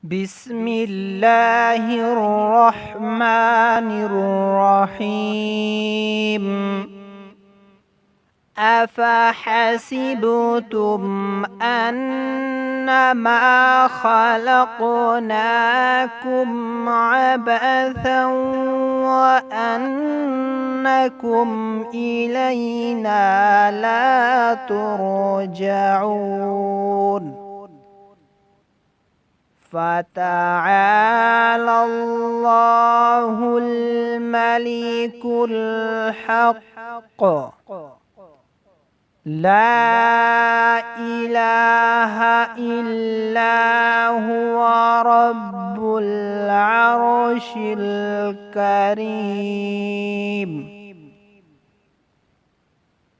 بسم الله الرحمن الرحيم. أفحسبتم أنما خلقناكم عبثا وأنكم إلينا لا ترجعون. فتعالى الله الملك الحق، لا إله إلا هو رب العرش الكريم.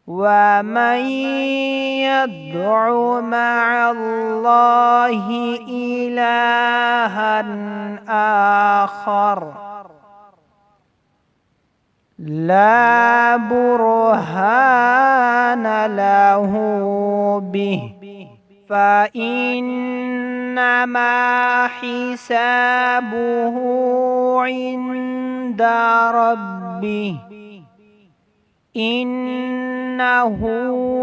ومن يدع مع الله إلها آخر لا برهان له به فإنما حسابه عند ربه، إنه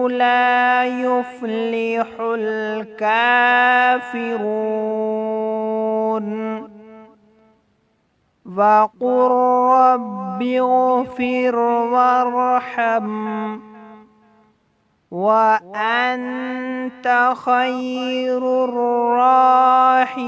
لا يفلح الكافرون. وقل رب اغفر وارحم وأنت خير الراحمين.